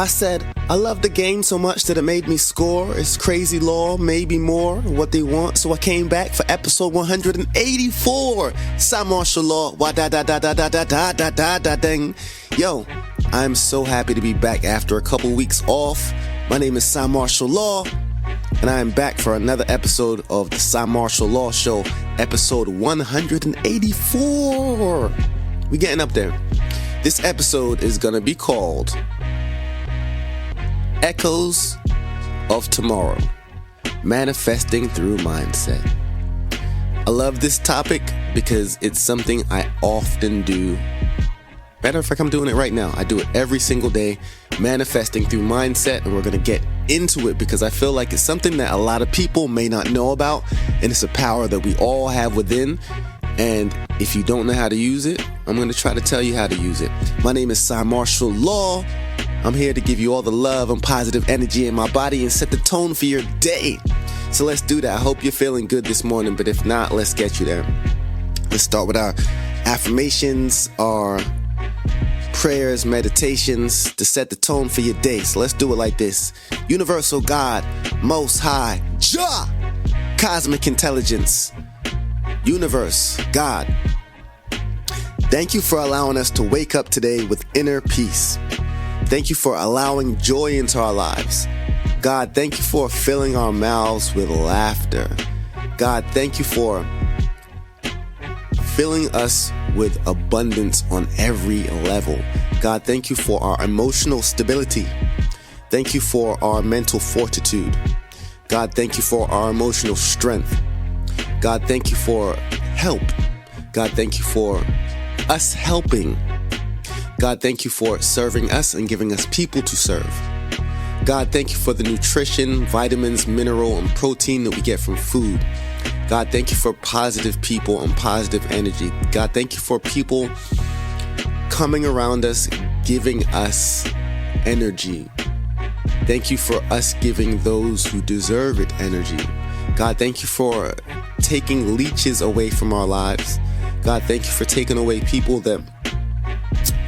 I said, I love the game so much that it made me score. It's crazy law, maybe more, what they want. So I came back for episode 184. Cymarshall law, wa-da-da-da-da-da-da-da-da-da-ding. Yo, I'm so happy to be back after a couple weeks off. My name is Cymarshall Law, and I am back for another episode of the Cymarshall Law Show, episode 184. We getting up there. This episode is gonna be called Echoes of Tomorrow, Manifesting Through Mindset. I love this topic because it's something I often do. Matter of fact, I'm doing it right now. I do it every single day, manifesting through mindset, and we're going to get into it because I feel like it's something that a lot of people may not know about, and it's a power that we all have within. And if you don't know how to use it, I'm going to try to tell you how to use it. My name is Cymarshall Law. I'm here to give you all the love and positive energy in my body and set the tone for your day. So let's do that. I hope you're feeling good this morning, but if not, let's get you there. Let's start with our affirmations, our prayers, meditations to set the tone for your day. So let's do it like this. Universal God, Most High, Jah, Cosmic Intelligence, Universe, God. Thank you for allowing us to wake up today with inner peace. Thank you for allowing joy into our lives. God, thank you for filling our mouths with laughter. God, thank you for filling us with abundance on every level. God, thank you for our emotional stability. Thank you for our mental fortitude. God, thank you for our emotional strength. God, thank you for help. God, thank you for us helping. God, thank you for serving us and giving us people to serve. God, thank you for the nutrition, vitamins, mineral, and protein that we get from food. God, thank you for positive people and positive energy. God, thank you for people coming around us, giving us energy. Thank you for us giving those who deserve it energy. God, thank you for taking leeches away from our lives. God, thank you for taking away people that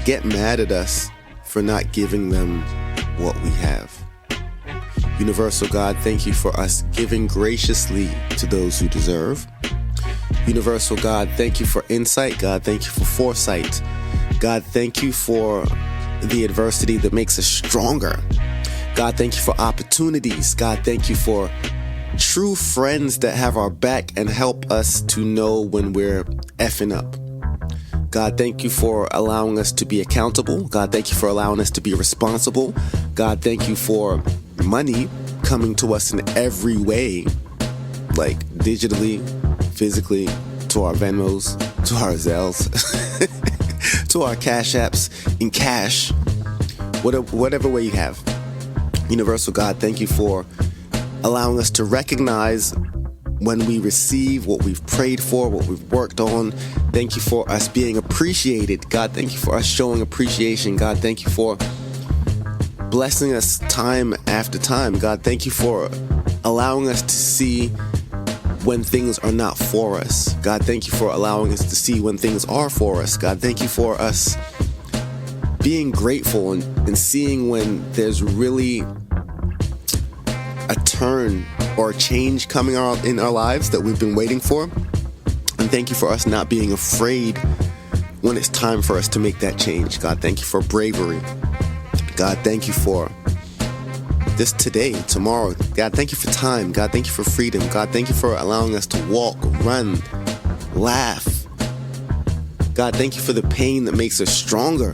get mad at us for not giving them what we have. Universal God, thank you for us giving graciously to those who deserve. Universal God, thank you for insight. God, thank you for foresight. God, thank you for the adversity that makes us stronger. God, thank you for opportunities. God, thank you for true friends that have our back and help us to know when we're effing up. God, thank you for allowing us to be accountable. God, thank you for allowing us to be responsible. God, thank you for money coming to us in every way, like digitally, physically, to our Venmos, to our Zelles, to our Cash Apps, in cash, whatever way you have. Universal God, thank you for allowing us to recognize when we receive what we've prayed for, what we've worked on. Thank you for us being appreciated. God, thank you for us showing appreciation. God, thank you for blessing us time after time. God, thank you for allowing us to see when things are not for us. God, thank you for allowing us to see when things are for us. God, thank you for us being grateful and seeing when there's really a turn or a change coming in our lives that we've been waiting for. And thank you for us not being afraid when it's time for us to make that change. God, thank you for bravery. God, thank you for this today, tomorrow. God, thank you for time. God, thank you for freedom. God, thank you for allowing us to walk, run, laugh. God, thank you for the pain that makes us stronger.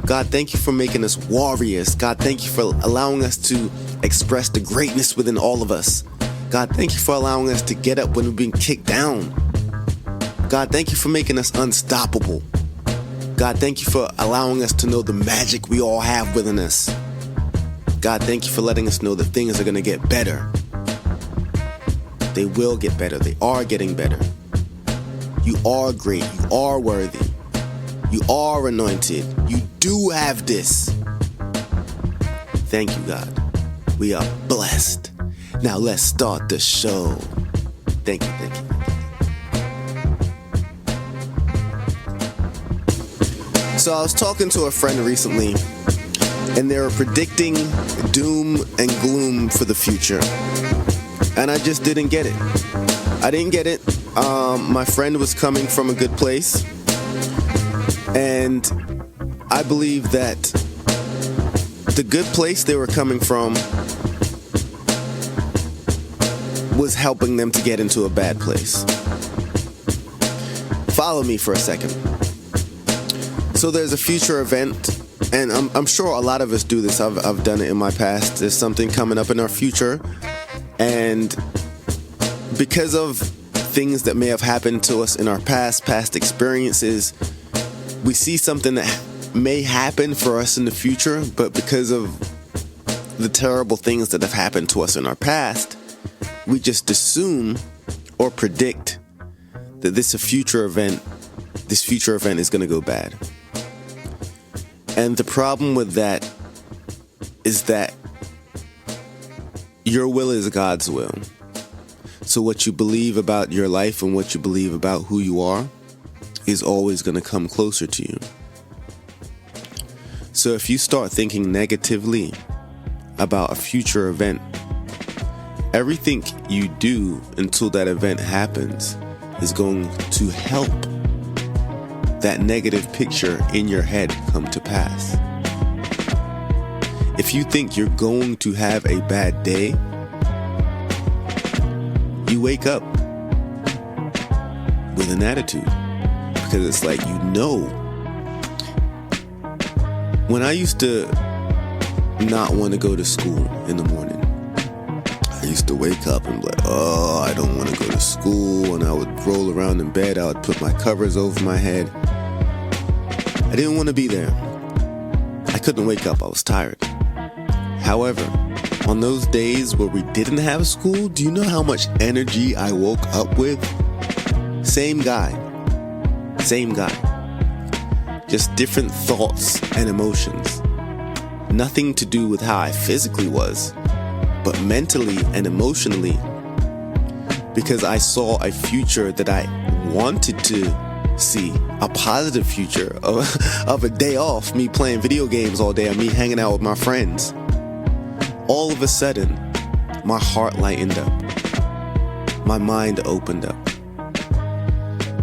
God, thank you for making us warriors. God, thank you for allowing us to express the greatness within all of us. God, thank you for allowing us to get up when we've been kicked down. God, thank you for making us unstoppable. God, thank you for allowing us to know the magic we all have within us. God, thank you for letting us know that things are going to get better. They will get better. They are getting better. You are great. You are worthy. You are anointed. You do have this. Thank you, God. We are blessed. Now let's start the show. Thank you, thank you, thank you. So I was talking to a friend recently and they were predicting doom and gloom for the future. And I just didn't get it. I didn't get it. My friend was coming from a good place, and I believe that the good place they were coming from was helping them to get into a bad place. Follow me for a second. So there's a future event, and I'm sure a lot of us do this. I've done it in my past. There's something coming up in our future, and because of things that may have happened to us in our past experiences, we see something that may happen for us in the future, but because of the terrible things that have happened to us in our past, we just assume or predict that this future event is going to go bad. And the problem with that is that your will is God's will. So what you believe about your life and what you believe about who you are is always going to come closer to you. So if you start thinking negatively about a future event, everything you do until that event happens is going to help that negative picture in your head come to pass. If you think you're going to have a bad day, you wake up with an attitude, because it's like, when I used to not want to go to school in the morning, I used to wake up and be like, oh, I don't want to go to school, and I would roll around in bed. I would put my covers over my head. I didn't want to be there. I couldn't wake up. I was tired. However, on those days where we didn't have school, do you know how much energy I woke up with? Same guy. Just different thoughts and emotions. Nothing to do with how I physically was, but mentally and emotionally, because I saw a future that I wanted to see, a positive future of a day off, me playing video games all day and me hanging out with my friends. All of a sudden, my heart lightened up. My mind opened up.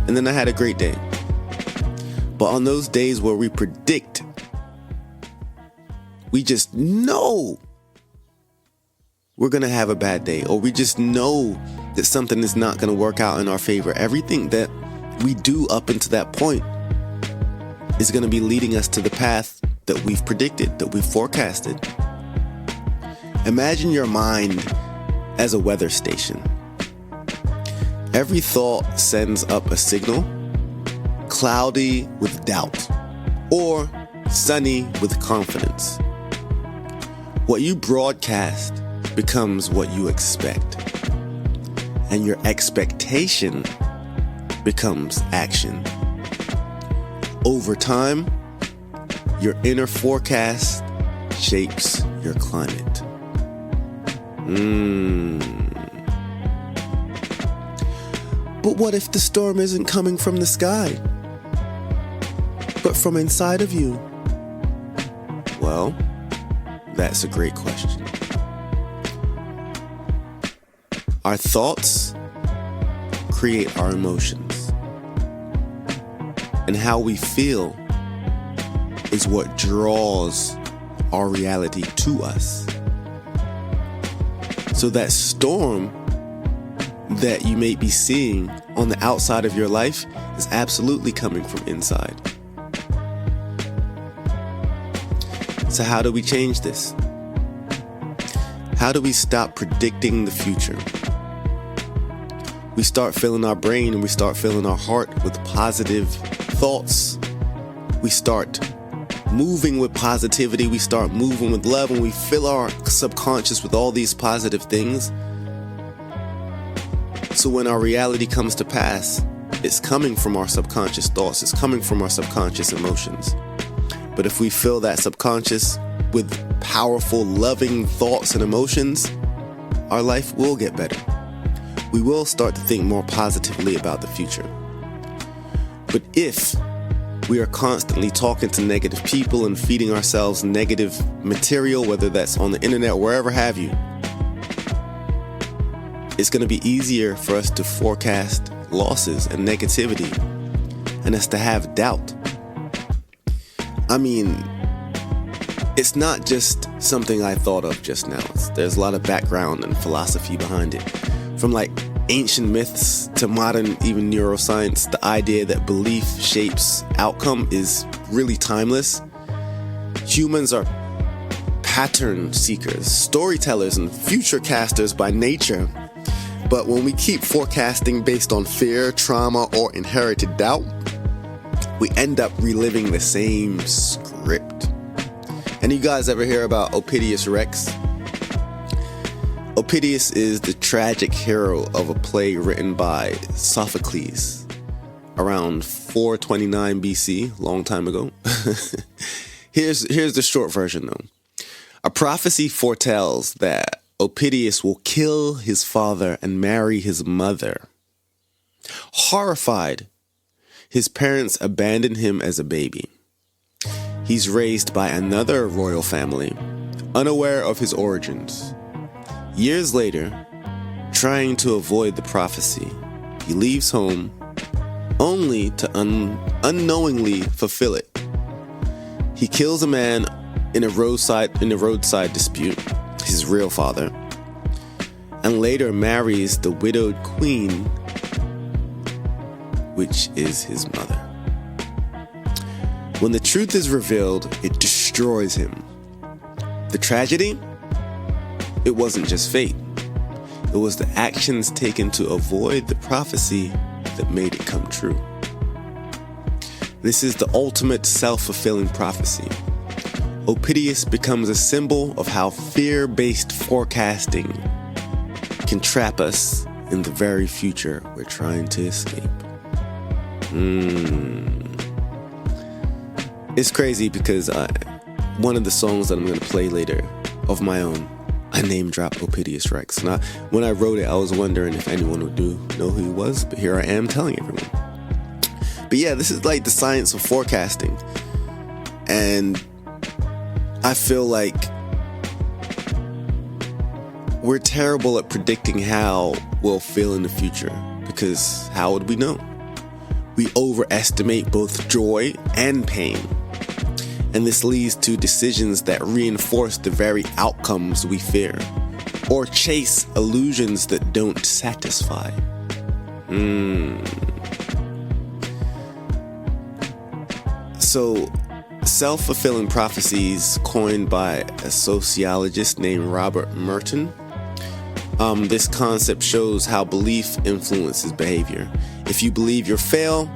And then I had a great day. But on those days where we predict, we just know we're going to have a bad day, or we just know that something is not going to work out in our favor. Everything that we do up until that point is going to be leading us to the path that we've predicted, that we've forecasted. Imagine your mind as a weather station. Every thought sends up a signal: cloudy with doubt, or sunny with confidence. What you broadcast becomes what you expect, and your expectation becomes action. Over time, your inner forecast shapes your climate. But what if the storm isn't coming from the sky, but from inside of you? Well, that's a great question. Our thoughts create our emotions, and how we feel is what draws our reality to us. So that storm that you may be seeing on the outside of your life is absolutely coming from inside. So how do we change this? How do we stop predicting the future? We start filling our brain and we start filling our heart with positive thoughts. We start moving with positivity. We start moving with love, and we fill our subconscious with all these positive things. So when our reality comes to pass, it's coming from our subconscious thoughts. It's coming from our subconscious emotions. But if we fill that subconscious with powerful, loving thoughts and emotions, our life will get better. We will start to think more positively about the future. But if We are constantly talking to negative people and feeding ourselves negative material, whether that's on the internet, wherever have you. It's going to be easier for us to forecast losses and negativity and us to have doubt. I mean, it's not just something I thought of just now. There's a lot of background and philosophy behind it. From like ancient myths to modern even neuroscience, the idea that belief shapes outcome is really timeless. Humans are pattern seekers, storytellers, and future casters by nature. But when we keep forecasting based on fear, trauma, or inherited doubt, we end up reliving the same script. And you guys ever hear about Opidius Rex? Opidius is the tragic hero of a play written by Sophocles around 429 BC, long time ago. Here's the short version though. A prophecy foretells that Opidius will kill his father and marry his mother. Horrified, his parents abandon him as a baby. He's raised by another royal family, unaware of his origins. Years later, trying to avoid the prophecy, he leaves home only to unknowingly fulfill it. He kills a man in a roadside dispute, his real father, and later marries the widowed queen, which is his mother. When the truth is revealed, it destroys him. The tragedy? It wasn't just fate. It was the actions taken to avoid the prophecy that made it come true. This is the ultimate self-fulfilling prophecy. Opidius becomes a symbol of how fear-based forecasting can trap us in the very future we're trying to escape. It's crazy because one of the songs that I'm going to play later of my own, I name dropped Opidius Rex. And when I wrote it, I was wondering if anyone would know who he was, but here I am telling everyone. But yeah, this is like the science of forecasting. And I feel like we're terrible at predicting how we'll feel in the future, because how would we know? We overestimate both joy and pain. And this leads to decisions that reinforce the very outcomes we fear, or chase illusions that don't satisfy. So, self-fulfilling prophecies, coined by a sociologist named Robert Merton. This concept shows how belief influences behavior. If you believe you'll fail,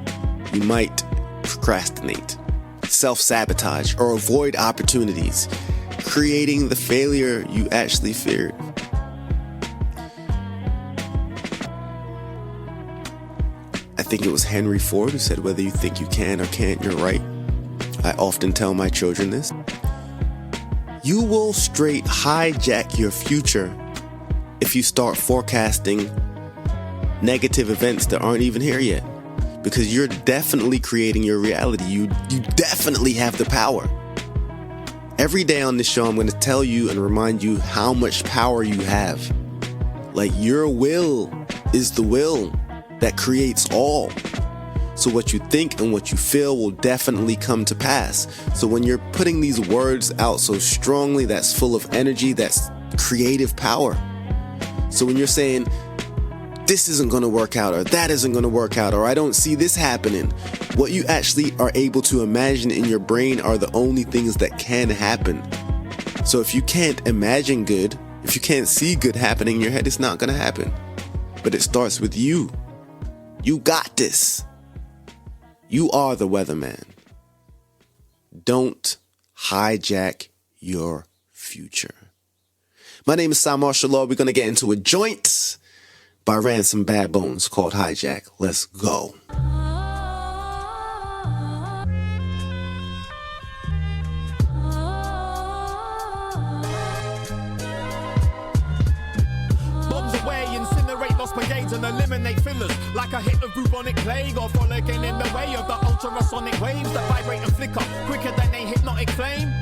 you might procrastinate, self-sabotage, or avoid opportunities, creating the failure you actually feared. I think it was Henry Ford who said, whether you think you can or can't, you're right. I often tell my children this. You will straight hijack your future if you start forecasting negative events that aren't even here yet. Because you're definitely creating your reality. You definitely have the power. Every day on this show, I'm going to tell you and remind you how much power you have. Like, your will is the will that creates all. So what you think and what you feel will definitely come to pass. So when you're putting these words out so strongly, that's full of energy, that's creative power. So when you're saying, this isn't going to work out, or that isn't going to work out, or I don't see this happening, what you actually are able to imagine in your brain are the only things that can happen. So if you can't imagine good, if you can't see good happening in your head, it's not going to happen. But it starts with you. You got this. You are the weatherman. Don't hijack your future. My name is Cymarshall. We're going to get into a joint by Ransom Bad Bones called Hijack. Let's go. Bombs away, incinerate, lost brigades and eliminate fillers like a hit of bubonic plague or frolicking in the way of the ultrasonic waves that vibrate and flicker quicker than a hypnotic flame.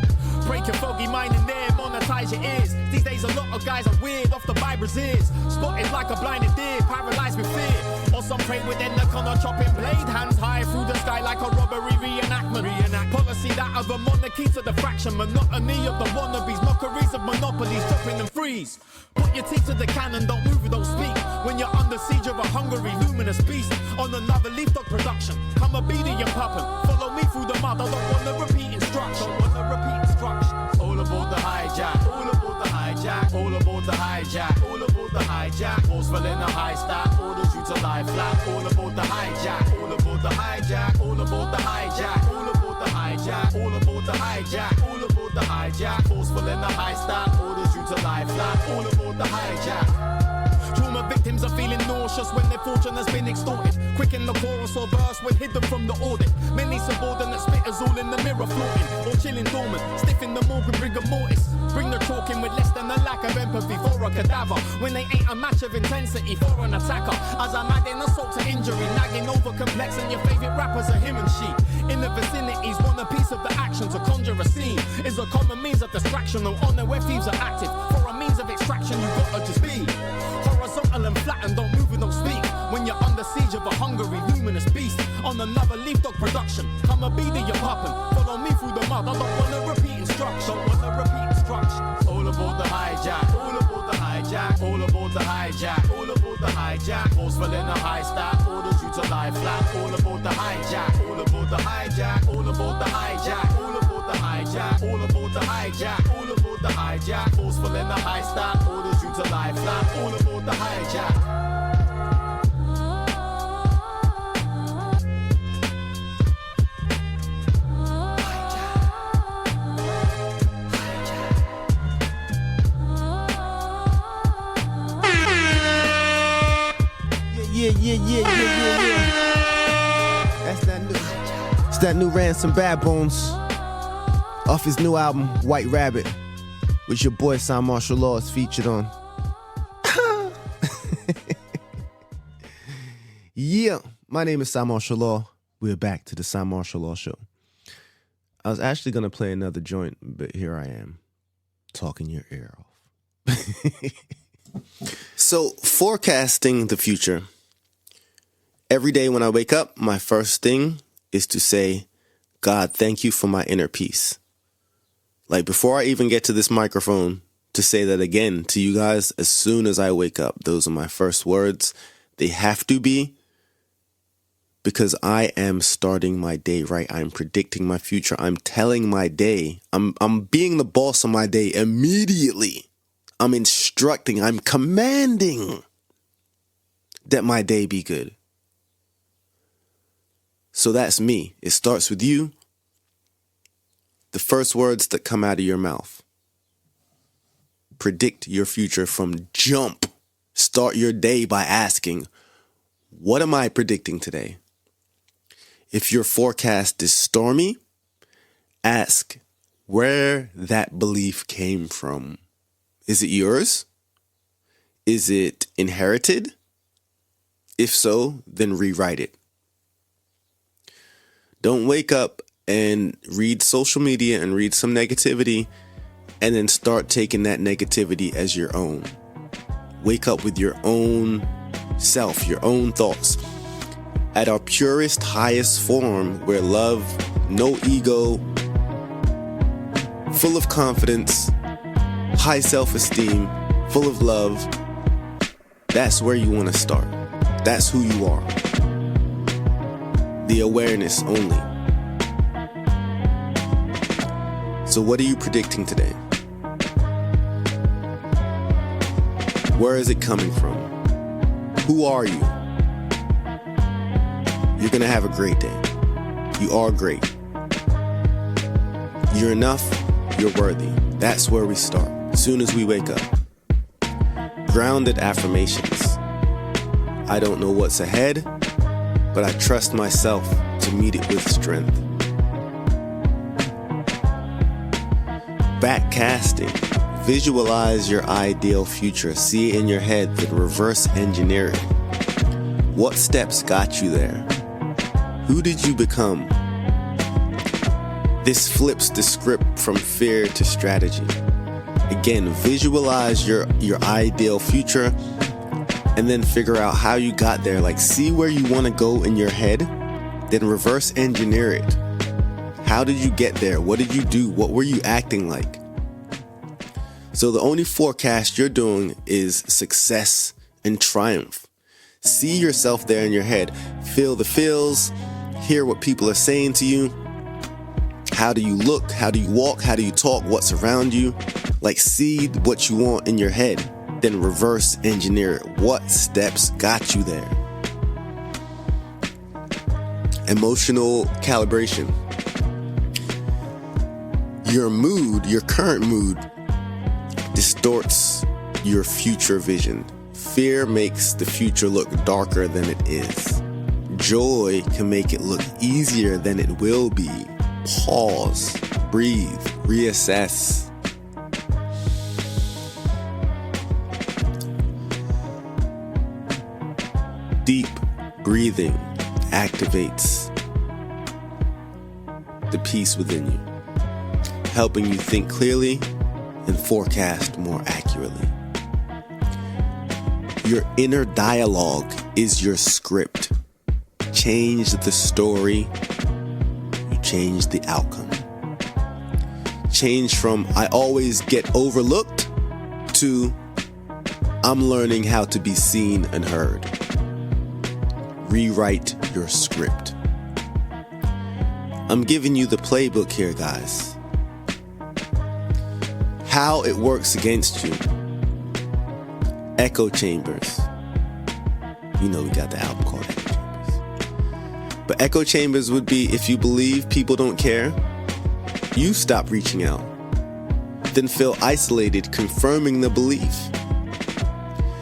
Break your foggy mind in there, monetize your ears. These days a lot of guys are weird off the vibra's ears. Spotted like a blinded deer, paralyzed with fear. Or some prey with their neck on a chopping blade. Hands high through the sky like a robbery reenactment. Policy that of a monarchy to the fraction. Monotony of the wannabes, mockeries of monopolies, dropping them freeze. Put your teeth to the cannon, don't move, don't speak. When you're under siege of a hungry, luminous beast. On another leaf dog production, come obedient puppet. Follow me through the mud, I don't wanna repeat instruction. All aboard the hijack, all aboard the hijack, all aboard the hijack, all aboard the hijack. Forceful in a high stack, orders you to lie flat. All aboard the hijack, all aboard the hijack, all aboard the hijack, all aboard the hijack, all aboard the hijack, all aboard the hijack. Forceful in a high stack, orders you to lie flat. All aboard the hijack. Trauma victims are feeling nauseous when their fortune has been extorted. Quick in the chorus or verse when hidden from the audit. Many subordinate spitters all in the mirror flaunting or chilling dormant, stiff in the morgue with rigor mortis. Bring the chalk in with less than a lack of empathy for a cadaver when they ain't a match of intensity for an attacker. As I'm adding assault to injury, nagging over complex and your favorite rappers are him and she. In the vicinities, want a piece of the action to conjure a scene. Is a common means of distraction, no honor where thieves are active. For a means of extraction, you gotta just be horizontal and flat and don't move and don't speak. When you're under siege of a hungry, luminous beast. On another leaf dog production, come obedient puppet. Follow me through the mud, I don't wanna repeat instruction. All aboard the hijack, all aboard the hijack, all aboard the hijack, all aboard the hijack. Forceful in a high stack, orders you to lie flat. All aboard the hijack, all aboard the hijack, all aboard the hijack, all aboard the hijack, all aboard the hijack, all aboard the hijack. Forceful in a high stack, orders you to lie flat. All aboard the hijack. Yeah. It's that new Ransom Bad Bones off his new album, White Rabbit, which your boy Cymarshall Law is featured on. Yeah, my name is Cymarshall Law. We're back to the Cymarshall Law Show. I was actually going to play another joint, but here I am, talking your ear off. So, forecasting the future. Every day when I wake up, my first thing is to say, God, thank you for my inner peace. Like before I even get to this microphone, to say that again to you guys, as soon as I wake up, those are my first words. They have to be, because I am starting my day right. I'm predicting my future. I'm telling my day. I'm being the boss of my day immediately. I'm instructing, I'm commanding that my day be good. So that's me. It starts with you. The first words that come out of your mouth. Predict your future from jump. Start your day by asking, what am I predicting today? If your forecast is stormy, ask where that belief came from. Is it yours? Is it inherited? If so, then rewrite it. Don't wake up and read social media and read some negativity and then start taking that negativity as your own. Wake up with your own self, your own thoughts. At our purest, highest form, where love, no ego, full of confidence, high self-esteem, full of love, that's where you want to start. That's who you are. The awareness only. So what are you predicting today? Where is it coming from? Who are you? You're going to have a great day. You are great. You're enough. You're worthy. That's where we start. As soon as we wake up. Grounded affirmations. I don't know what's ahead, but I trust myself to meet it with strength. Backcasting. Visualize your ideal future. See it in your head, then reverse engineer it. What steps got you there? Who did you become? This flips the script from fear to strategy. Again, visualize your ideal future and then figure out how you got there. Like, see where you want to go in your head, then reverse engineer it. How did you get there? What did you do? What were you acting like? So the only forecast you're doing is success and triumph. See yourself there in your head. Feel the feels. Hear what people are saying to you. How do you look? How do you walk? How do you talk? What's around you? Like, see what you want in your head. Then reverse engineer it. What steps got you there? Emotional calibration. Your mood, your current mood, distorts your future vision. Fear makes the future look darker than it is. Joy can make it look easier than it will be. Pause, breathe, reassess. Deep breathing activates the peace within you, helping you think clearly and forecast more accurately. Your inner dialogue is your script. Change the story, you change the outcome. Change from I always get overlooked to I'm learning how to be seen and heard. Rewrite your script. I'm giving you the playbook here, guys. How it works against you. Echo chambers. You know we got the album called Echo Chambers. But echo chambers would be if you believe people don't care, you stop reaching out. Then feel isolated, confirming the belief.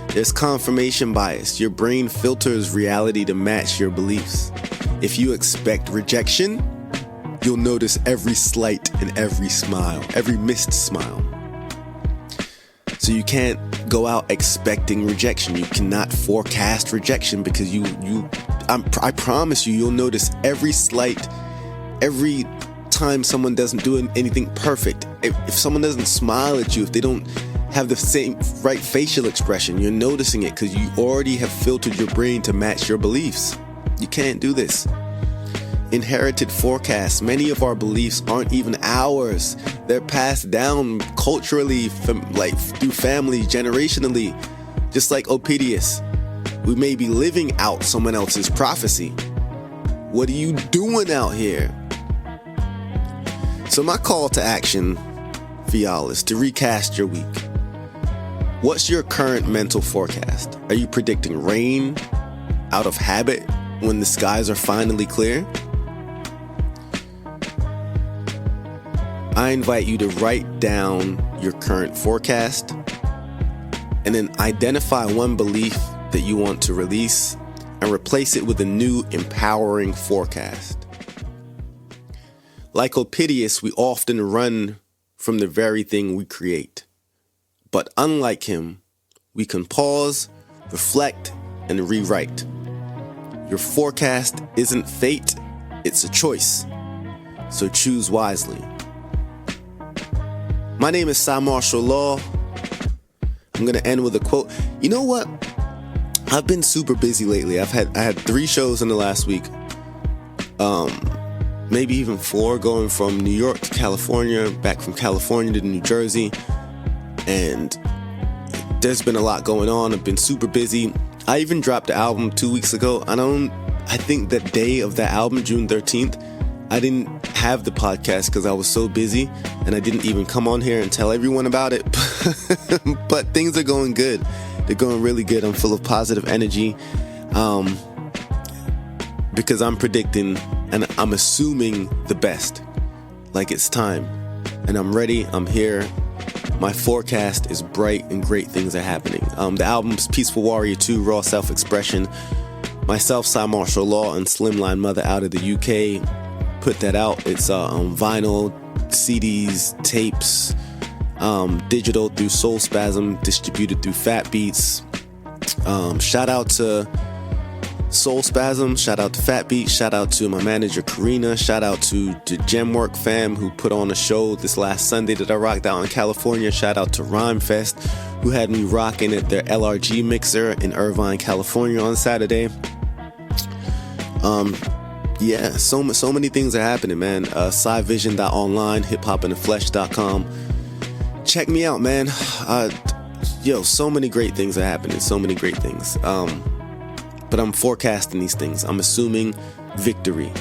There's confirmation bias. Your brain filters reality to match your beliefs. If you expect rejection, you'll notice every slight and every smile, every missed smile. So you can't go out expecting rejection. You cannot forecast rejection because I promise you, you'll notice every slight, every time someone doesn't do anything perfect. If someone doesn't smile at you, if they don't have the same right facial expression, you're noticing it because you already have filtered your brain to match your beliefs. You can't do this. Inherited forecasts. Many of our beliefs aren't even ours. They're passed down culturally, through family, generationally. Just like Opidius, we may be living out someone else's prophecy. What are you doing out here? So my call to action for y'all is to recast your week. What's your current mental forecast? Are you predicting rain out of habit when the skies are finally clear? I invite you to write down your current forecast and then identify one belief that you want to release and replace it with a new empowering forecast. Like Opidius, we often run from the very thing we create. But unlike him, we can pause, reflect, and rewrite. Your forecast isn't fate, it's a choice. So choose wisely. My name is Cymarshall Law. I'm going to end with a quote. You know what? I've been super busy lately. I had 3 shows in the last week. Maybe even 4, going from New York to California, back from California to New Jersey. And there's been a lot going on. I've been super busy. I even dropped the album 2 weeks ago. I think that day of that album, June 13th, I didn't have the podcast because I was so busy and I didn't even come on here and tell everyone about it. But things are going good. They're going really good. I'm full of positive energy because I'm predicting and I'm assuming the best. Like it's time. And I'm ready. I'm here. My forecast is bright and great things are happening. The album's Peaceful Warrior 2, Raw Self-Expression. Myself, Cymarshall Law, and Slimline Mother out of the UK put that out. It's on vinyl, CDs, tapes, digital through Soul Spasm, distributed through Fat Beats. Shout out to Soul Spasm, shout out to Fat Beats, shout out to my manager Karina, shout out to Gemwork fam who put on a show this last Sunday that I rocked out in California. Shout out to Rhyme Fest who had me rocking at their LRG mixer in Irvine, California on Saturday. Yeah, so many things are happening, man. Cyvision.online, hiphopintheflesh.com. Check me out, man. So many great things are happening. So many great things. But I'm forecasting these things. I'm assuming victory.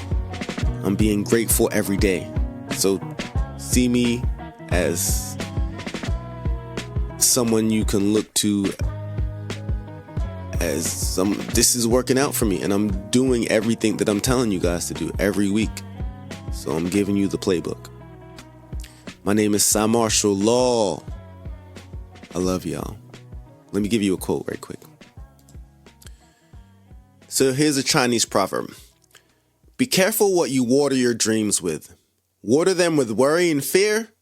I'm being grateful every day. So see me as someone you can look to as this is working out for me, and I'm doing everything that I'm telling you guys to do every week. So I'm giving you the playbook. My name is Cymarshall Law. I love y'all. Let me give you a quote right quick. So here's a Chinese proverb. Be careful what you water your dreams with. Water them with worry and fear,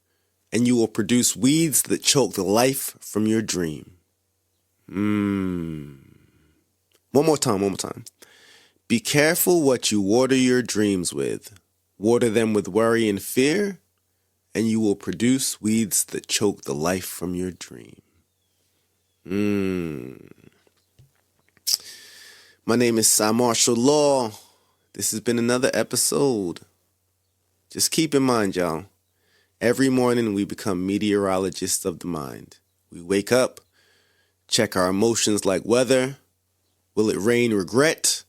and you will produce weeds that choke the life from your dream. One more time. Be careful what you water your dreams with. Water them with worry and fear, and you will produce weeds that choke the life from your dream. My name is Cymarshall Law. This has been another episode. Just keep in mind, y'all, every morning we become meteorologists of the mind. We wake up, check our emotions like weather. Will it rain regret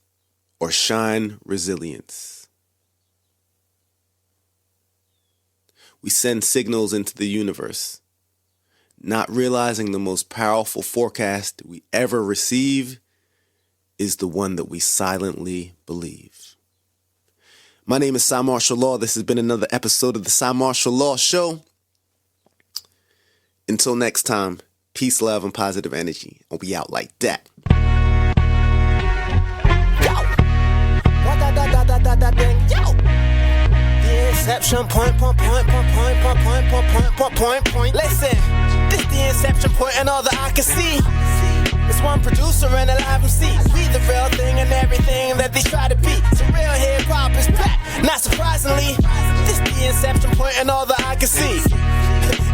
or shine resilience? We send signals into the universe, not realizing the most powerful forecast we ever receive is the one that we silently believe. My name is Cymarshall Law. This has been another episode of the Cymarshall Law Show. Until next time, peace, love, and positive energy. I'll be out like that. The inception point. Listen, this the inception point and all that I can see. It's one producer and a live MC. We the real thing and everything that they try to be. So real hip-hop is back, not surprisingly. This the inception point and all that I can see.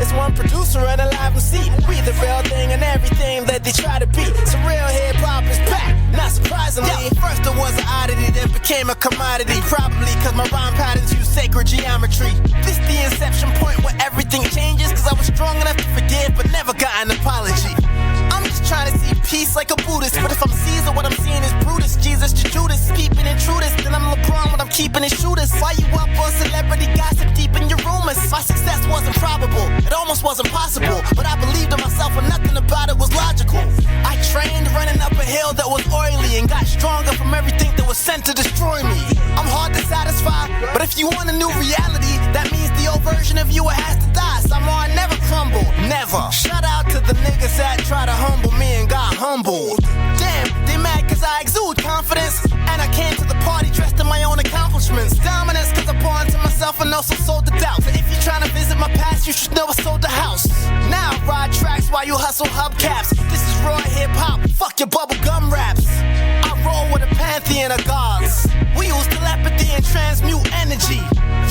It's one producer and a live MC. We the real thing and everything that they try to be. So real hip-hop is back, not surprisingly. First it was an oddity, then became a commodity. Probably cause my rhyme patterns use sacred geometry. This the inception point where everything changes. Cause I was strong enough to forgive but never got an apology. I'm just trying to see peace like a Buddhist. But if I'm Caesar, what I'm seeing is Brutus. Jesus to Judas, keeping intruders. Then I'm LeBron, what I'm keeping is shooters. Why you up on celebrity gossip deep in your rumors? My success wasn't probable, it almost wasn't possible. But I believed in myself and nothing about it was logical. I trained running up a hill that was oily and got stronger from everything that was sent to destroy me. I'm hard to satisfy, but if you want a new reality, that means the old version of you has to die. Someone never crumble, never. Shout out to the niggas that try to humble me and got humbled. Damn, they mad cause I exude confidence, and I came to the party dressed in my own accomplishments. Dominance cause I pour into myself and also sold the doubt. So if you're trying to visit my past, you should know I sold the house. Now I ride tracks while you hustle hubcaps. This is raw hip-hop, fuck your bubblegum raps. I roll with a pantheon of gods. We use telepathy and transmute energy.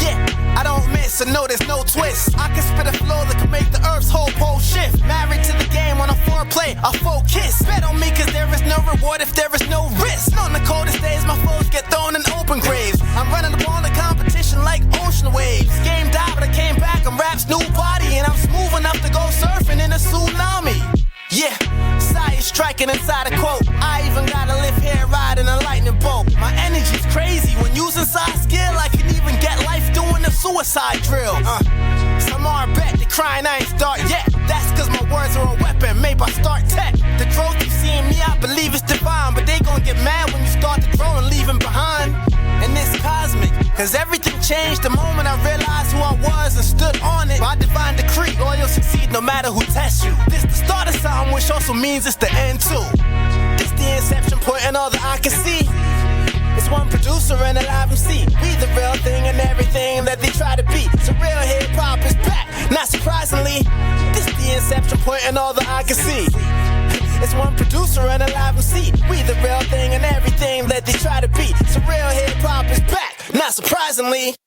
Yeah, I don't miss, I know there's no twist. I can spit a flow that can make the earth's whole pole shift. Married to the game on a foreplay, a full kiss. Bet on me cause there is no reward if there is no risk. On the coldest days my foes get thrown in open graves. I'm running up on the competition like ocean waves. Game died but I came back, I'm rap's new body. And I'm smooth enough to go surfing in a tsunami. Yeah, Sai is striking inside a quote. I even got a lift hair ride in a lightning bolt. My energy's crazy when using side skill. I can even get life doing a suicide drill. Some are bet they crying I ain't start yet. That's cause my words are a weapon made by Start Tech. The growth you see in me I believe is divine, but they gon' get mad when you start to grow and leave 'em behind. And it's cosmic, cause everything changed the moment I realized who I was and stood on it. By divine decree, or you'll succeed no matter who tests you. This the start of something which also means it's the end too. This the inception point and all that I can see. It's one producer and a live MC. We the real thing and everything that they try to be. So real hip-hop is back, not surprisingly. This inception point and all that I can see. It's one producer and a live MC. We the real thing and everything that they try to be. So real hip hop is back, not surprisingly.